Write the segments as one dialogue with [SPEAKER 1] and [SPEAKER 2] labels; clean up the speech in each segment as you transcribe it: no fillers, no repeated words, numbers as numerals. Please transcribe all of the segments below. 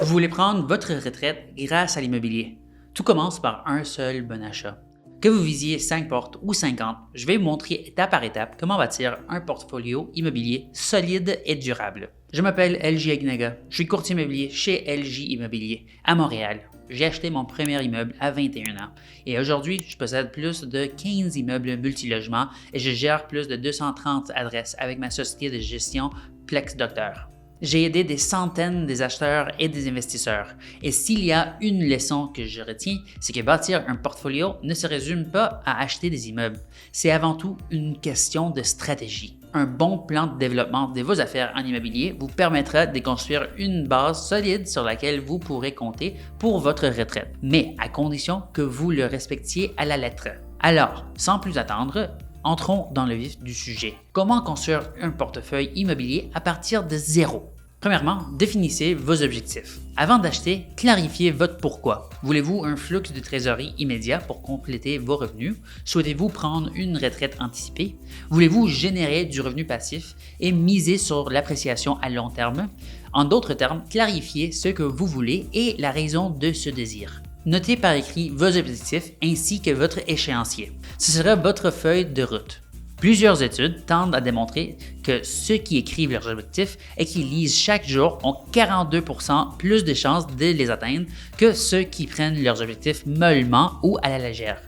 [SPEAKER 1] Vous voulez prendre votre retraite grâce à l'immobilier. Tout commence par un seul bon achat. Que vous visiez 5 portes ou 50, je vais vous montrer étape par étape comment bâtir un portfolio immobilier solide et durable. Je m'appelle LJ Agnaga, je suis courtier immobilier chez LJ Immobilier à Montréal. J'ai acheté mon premier immeuble à 21 ans et aujourd'hui, je possède plus de 15 immeubles multilogements et je gère plus de 230 adresses avec ma société de gestion Plex Docteur. J'ai aidé des centaines des acheteurs et des investisseurs. Et s'il y a une leçon que je retiens, c'est que bâtir un portfolio ne se résume pas à acheter des immeubles. C'est avant tout une question de stratégie. Un bon plan de développement de vos affaires en immobilier vous permettra de construire une base solide sur laquelle vous pourrez compter pour votre retraite, mais à condition que vous le respectiez à la lettre. Alors, sans plus attendre, entrons dans le vif du sujet. Comment construire un portefeuille immobilier à partir de zéro? Premièrement, définissez vos objectifs. Avant d'acheter, clarifiez votre pourquoi. Voulez-vous un flux de trésorerie immédiat pour compléter vos revenus? Souhaitez-vous prendre une retraite anticipée? Voulez-vous générer du revenu passif et miser sur l'appréciation à long terme? En d'autres termes, clarifiez ce que vous voulez et la raison de ce désir. Notez par écrit vos objectifs ainsi que votre échéancier. Ce sera votre feuille de route. Plusieurs études tendent à démontrer que ceux qui écrivent leurs objectifs et qui lisent chaque jour ont 42% plus de chances de les atteindre que ceux qui prennent leurs objectifs mollement ou à la légère.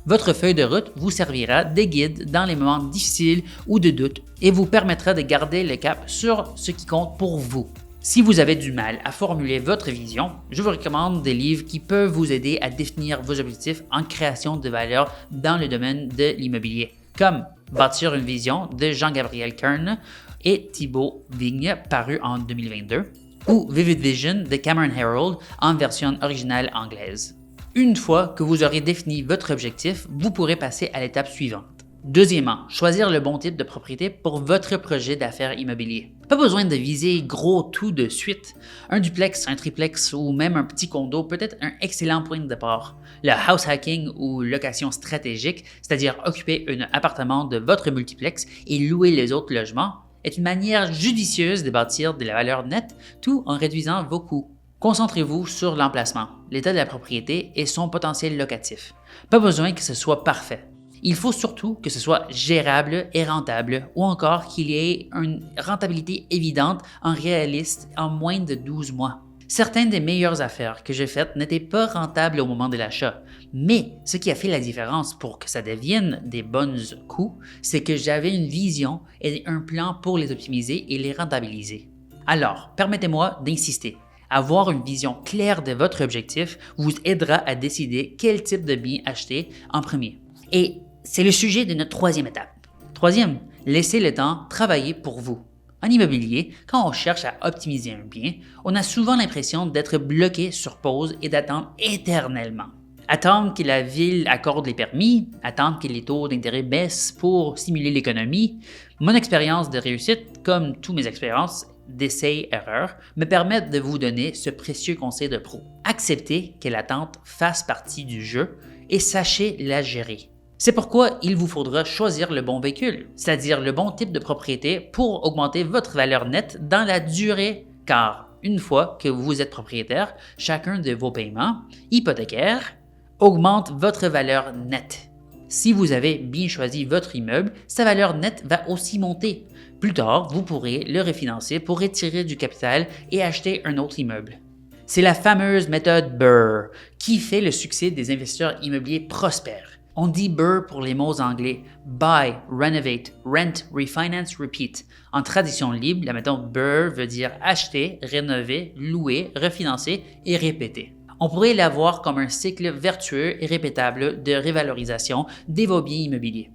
[SPEAKER 1] Votre feuille de route vous servira de guide dans les moments difficiles ou de doute et vous permettra de garder le cap sur ce qui compte pour vous. Si vous avez du mal à formuler votre vision, je vous recommande des livres qui peuvent vous aider à définir vos objectifs en création de valeur dans le domaine de l'immobilier, comme Bâtir une vision de Jean-Gabriel Kern et Thibaut Vigne, paru en 2022, ou Vivid Vision de Cameron Herold en version originale anglaise. Une fois que vous aurez défini votre objectif, vous pourrez passer à l'étape suivante. Deuxièmement, choisir le bon type de propriété pour votre projet d'affaires immobilier. Pas besoin de viser gros tout de suite. Un duplex, un triplex ou même un petit condo peut être un excellent point de départ. Le house hacking ou location stratégique, c'est-à-dire occuper un appartement de votre multiplex et louer les autres logements, est une manière judicieuse de bâtir de la valeur nette tout en réduisant vos coûts. Concentrez-vous sur l'emplacement, l'état de la propriété et son potentiel locatif. Pas besoin que ce soit parfait. Il faut surtout que ce soit gérable et rentable ou encore qu'il y ait une rentabilité évidente en réaliste en moins de 12 mois. Certaines des meilleures affaires que j'ai faites n'étaient pas rentables au moment de l'achat, mais ce qui a fait la différence pour que ça devienne des bons coups, c'est que j'avais une vision et un plan pour les optimiser et les rentabiliser. Alors, permettez-moi d'insister. Avoir une vision claire de votre objectif vous aidera à décider quel type de bien acheter en premier. Et c'est le sujet de notre troisième étape. Troisième, laissez le temps travailler pour vous. En immobilier, quand on cherche à optimiser un bien, on a souvent l'impression d'être bloqué sur pause et d'attendre éternellement. Attendre que la ville accorde les permis, attendre que les taux d'intérêt baissent pour stimuler l'économie. Mon expérience de réussite, comme toutes mes expériences d'essais-erreurs, me permettent de vous donner ce précieux conseil de pro. Acceptez que l'attente fasse partie du jeu et sachez la gérer. C'est pourquoi il vous faudra choisir le bon véhicule, c'est-à-dire le bon type de propriété pour augmenter votre valeur nette dans la durée, car une fois que vous êtes propriétaire, chacun de vos paiements hypothécaires augmente votre valeur nette. Si vous avez bien choisi votre immeuble, sa valeur nette va aussi monter. Plus tard, vous pourrez le refinancer pour retirer du capital et acheter un autre immeuble. C'est la fameuse méthode BRRRR qui fait le succès des investisseurs immobiliers prospères. On dit BRRRR pour les mots anglais Buy, Renovate, Rent, Refinance, Repeat. En traduction libre, la méthode BRRRR veut dire acheter, rénover, louer, refinancer et répéter. On pourrait la voir comme un cycle vertueux et répétable de révalorisation de vos biens immobiliers.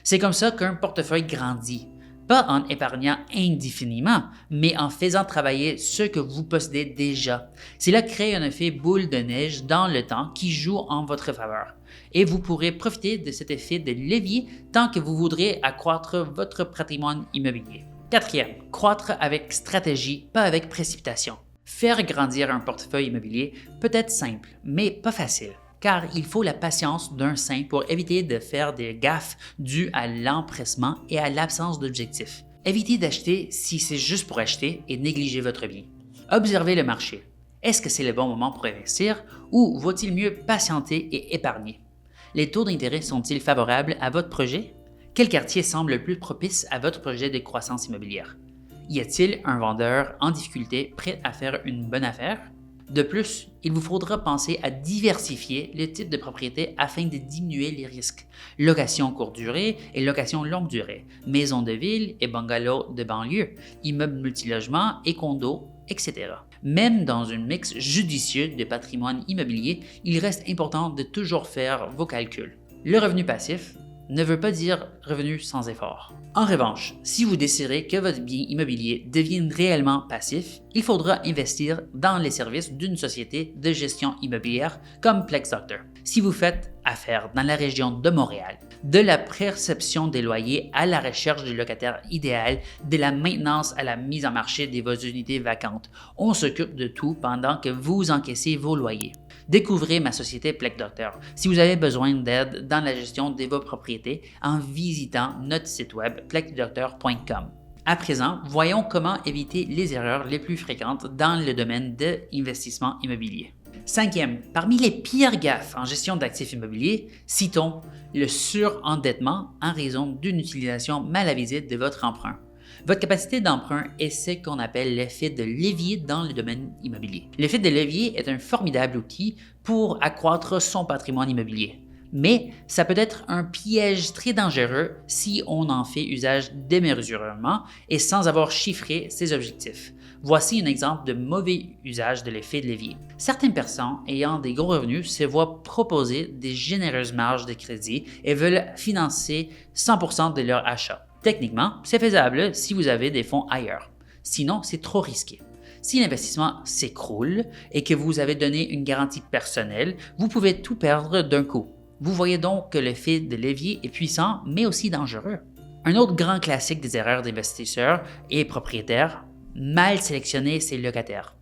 [SPEAKER 1] C'est comme ça qu'un portefeuille grandit. Pas en épargnant indéfiniment, mais en faisant travailler ce que vous possédez déjà. Cela crée un effet boule de neige dans le temps qui joue en votre faveur. Et vous pourrez profiter de cet effet de levier tant que vous voudrez accroître votre patrimoine immobilier. Quatrième, croître avec stratégie, pas avec précipitation. Faire grandir un portefeuille immobilier peut être simple, mais pas facile. Car il faut la patience d'un saint pour éviter de faire des gaffes dues à l'empressement et à l'absence d'objectif. Évitez d'acheter si c'est juste pour acheter et négliger votre bien. Observez le marché. Est-ce que c'est le bon moment pour investir ou vaut-il mieux patienter et épargner? Les taux d'intérêt sont-ils favorables à votre projet? Quel quartier semble le plus propice à votre projet de croissance immobilière? Y a-t-il un vendeur en difficulté prêt à faire une bonne affaire? De plus, il vous faudra penser à diversifier le type de propriété afin de diminuer les risques. Location courte durée et location longue durée, maison de ville et bungalow de banlieue, immeubles multilogement et condos, etc. Même dans un mix judicieux de patrimoine immobilier, il reste important de toujours faire vos calculs. Le revenu passif ne veut pas dire revenu sans effort. En revanche, si vous désirez que votre bien immobilier devienne réellement passif, il faudra investir dans les services d'une société de gestion immobilière comme PlexDoctor. Si vous faites affaire dans la région de Montréal, de la perception des loyers à la recherche du locataire idéal, de la maintenance à la mise en marché de vos unités vacantes, on s'occupe de tout pendant que vous encaissez vos loyers. Découvrez ma société PlexDoctor si vous avez besoin d'aide dans la gestion de vos propriétés en visitant notre site web plexdoctor.com. À présent, voyons comment éviter les erreurs les plus fréquentes dans le domaine de l'investissement immobilier. Cinquième, parmi les pires gaffes en gestion d'actifs immobiliers, citons le surendettement en raison d'une utilisation mal avisée de votre emprunt. Votre capacité d'emprunt est ce qu'on appelle l'effet de levier dans le domaine immobilier. L'effet de levier est un formidable outil pour accroître son patrimoine immobilier. Mais ça peut être un piège très dangereux si on en fait usage démesurément et sans avoir chiffré ses objectifs. Voici un exemple de mauvais usage de l'effet de levier. Certaines personnes ayant des gros revenus se voient proposer des généreuses marges de crédit et veulent financer 100% de leur achat. Techniquement, c'est faisable si vous avez des fonds ailleurs. Sinon, c'est trop risqué. Si l'investissement s'écroule et que vous avez donné une garantie personnelle, vous pouvez tout perdre d'un coup. Vous voyez donc que l'effet de levier est puissant, mais aussi dangereux. Un autre grand classique des erreurs d'investisseurs et propriétaires, mal sélectionner ses locataires.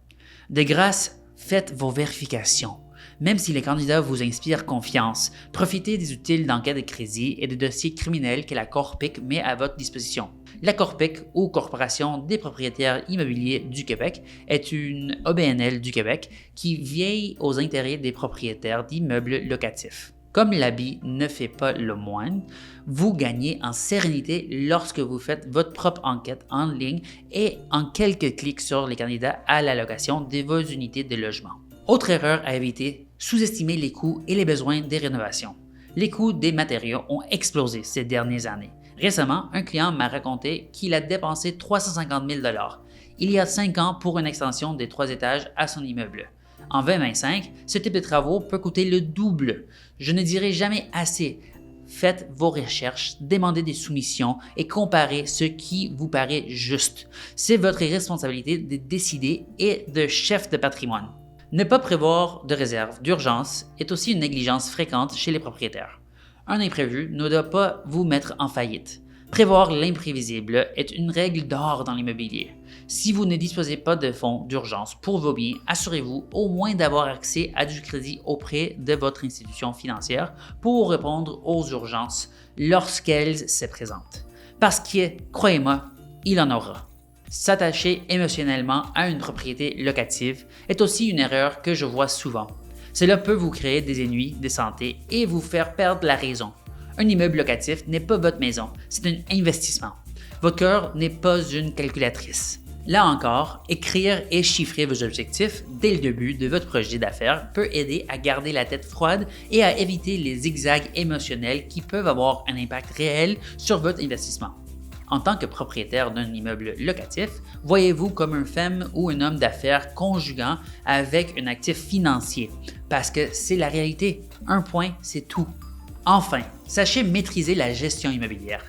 [SPEAKER 1] De grâce, faites vos vérifications. Même si les candidats vous inspirent confiance, profitez des outils d'enquête de crédit et des dossiers criminels que la Corpic met à votre disposition. La Corpic, ou Corporation des propriétaires immobiliers du Québec, est une OBNL du Québec qui veille aux intérêts des propriétaires d'immeubles locatifs. Comme l'habit ne fait pas le moine, vous gagnez en sérénité lorsque vous faites votre propre enquête en ligne et en quelques clics sur les candidats à la location de vos unités de logement. Autre erreur à éviter, sous-estimer les coûts et les besoins des rénovations. Les coûts des matériaux ont explosé ces dernières années. Récemment, un client m'a raconté qu'il a dépensé 350 000 $ il y a 5 ans pour une extension des 3 étages à son immeuble. En 2025, ce type de travaux peut coûter le double. Je ne dirai jamais assez. Faites vos recherches, demandez des soumissions et comparez ce qui vous paraît juste. C'est votre responsabilité de décider et de chef de patrimoine. Ne pas prévoir de réserve d'urgence est aussi une négligence fréquente chez les propriétaires. Un imprévu ne doit pas vous mettre en faillite. Prévoir l'imprévisible est une règle d'or dans l'immobilier. Si vous ne disposez pas de fonds d'urgence pour vos biens, assurez-vous au moins d'avoir accès à du crédit auprès de votre institution financière pour répondre aux urgences lorsqu'elles se présentent. Parce que, croyez-moi, il en aura. S'attacher émotionnellement à une propriété locative est aussi une erreur que je vois souvent. Cela peut vous créer des ennuis de santé et vous faire perdre la raison. Un immeuble locatif n'est pas votre maison, c'est un investissement. Votre cœur n'est pas une calculatrice. Là encore, écrire et chiffrer vos objectifs dès le début de votre projet d'affaires peut aider à garder la tête froide et à éviter les zigzags émotionnels qui peuvent avoir un impact réel sur votre investissement. En tant que propriétaire d'un immeuble locatif, voyez-vous comme une femme ou un homme d'affaires conjuguant avec un actif financier, parce que c'est la réalité. Un point, c'est tout. Enfin, sachez maîtriser la gestion immobilière.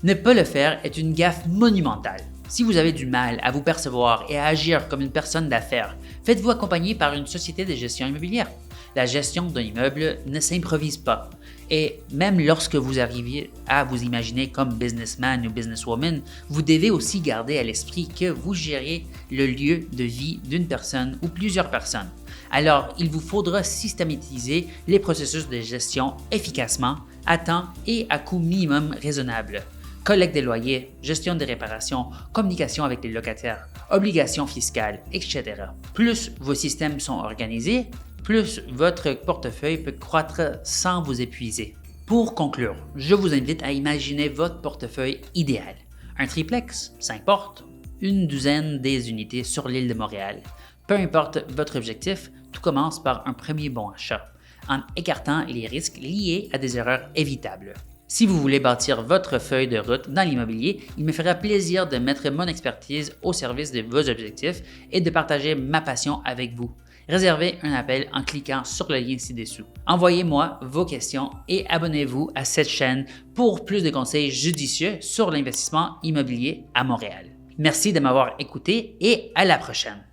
[SPEAKER 1] Ne pas le faire est une gaffe monumentale. Si vous avez du mal à vous percevoir et à agir comme une personne d'affaires, faites-vous accompagner par une société de gestion immobilière. La gestion d'un immeuble ne s'improvise pas. Et même lorsque vous arrivez à vous imaginer comme businessman ou businesswoman, vous devez aussi garder à l'esprit que vous gérez le lieu de vie d'une personne ou plusieurs personnes. Alors, il vous faudra systématiser les processus de gestion efficacement, à temps et à coût minimum raisonnable. Collecte des loyers, gestion des réparations, communication avec les locataires, obligations fiscales, etc. Plus vos systèmes sont organisés, plus votre portefeuille peut croître sans vous épuiser. Pour conclure, je vous invite à imaginer votre portefeuille idéal. Un triplex, 5 portes, une douzaine des unités sur l'île de Montréal. Peu importe votre objectif, tout commence par un premier bon achat, en écartant les risques liés à des erreurs évitables. Si vous voulez bâtir votre feuille de route dans l'immobilier, il me fera plaisir de mettre mon expertise au service de vos objectifs et de partager ma passion avec vous. Réservez un appel en cliquant sur le lien ci-dessous. Envoyez-moi vos questions et abonnez-vous à cette chaîne pour plus de conseils judicieux sur l'investissement immobilier à Montréal. Merci de m'avoir écouté et à la prochaine.